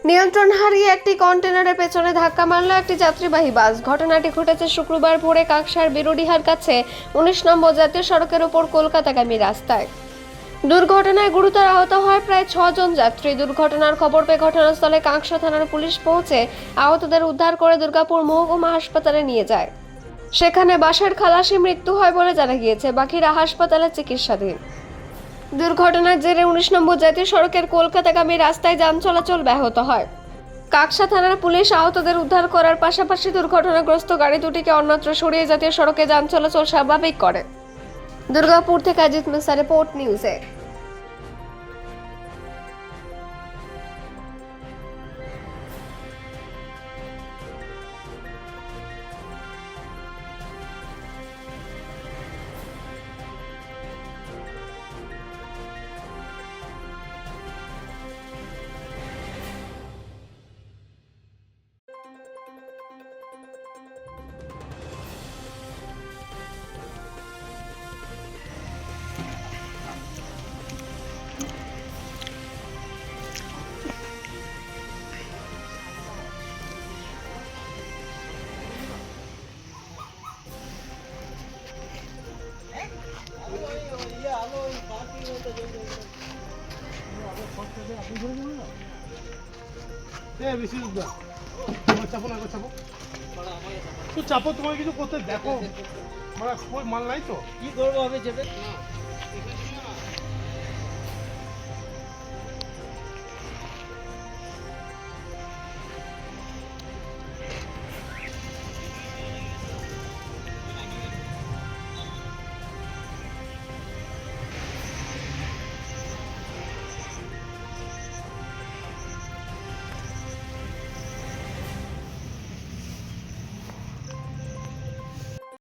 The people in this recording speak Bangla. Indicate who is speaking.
Speaker 1: নিয়ন্ত্রণ হারিয়ে একটি কন্টেনারের পেছনে ধাক্কা মারল একটি যাত্রীবাহী বাস। ঘটনাটি ঘটেছে শুক্রবার ভোরে কাকসার বিরুডিহার কাছে ১৯ নম্বর জাতীয় সড়কের উপর কলকাতাগামী রাস্তায়। দুর্ঘটনায় গুরুতর আহত হয় প্রায় ৬ জন যাত্রী। দুর্ঘটনার খবর পেয়ে ঘটনাস্থলে কাকসা থানার পুলিশ পৌঁছে আহতদের উদ্ধার করে দুর্গাপুর মহকুমা হাসপাতালে নিয়ে যায়। সেখানে বাসের খালাসি মৃত্যু হয় বলে জানা গিয়েছে, বাকিরা হাসপাতালে চিকিৎসাধীন। দুর্ঘটনার জেরে ১৯ নম্বর জাতীয় সড়কের কলকাতাগামী রাস্তায় যান চলাচল ব্যাহত হয়। কাকসা থানার পুলিশ আহতদের উদ্ধার করার পাশাপাশি দুর্ঘটনাগ্রস্ত গাড়ি দুটিকে অন্যত্র সরিয়ে জাতীয় সড়কে যান চলাচল স্বাভাবিক করে। দুর্গাপুর থেকে অজিত মিশ্রা, রিপোর্ট নিউজে।
Speaker 2: চাপো, তোমার কিছু করতে দেখো, মাল নাই তো কি করবো, আমি চেপে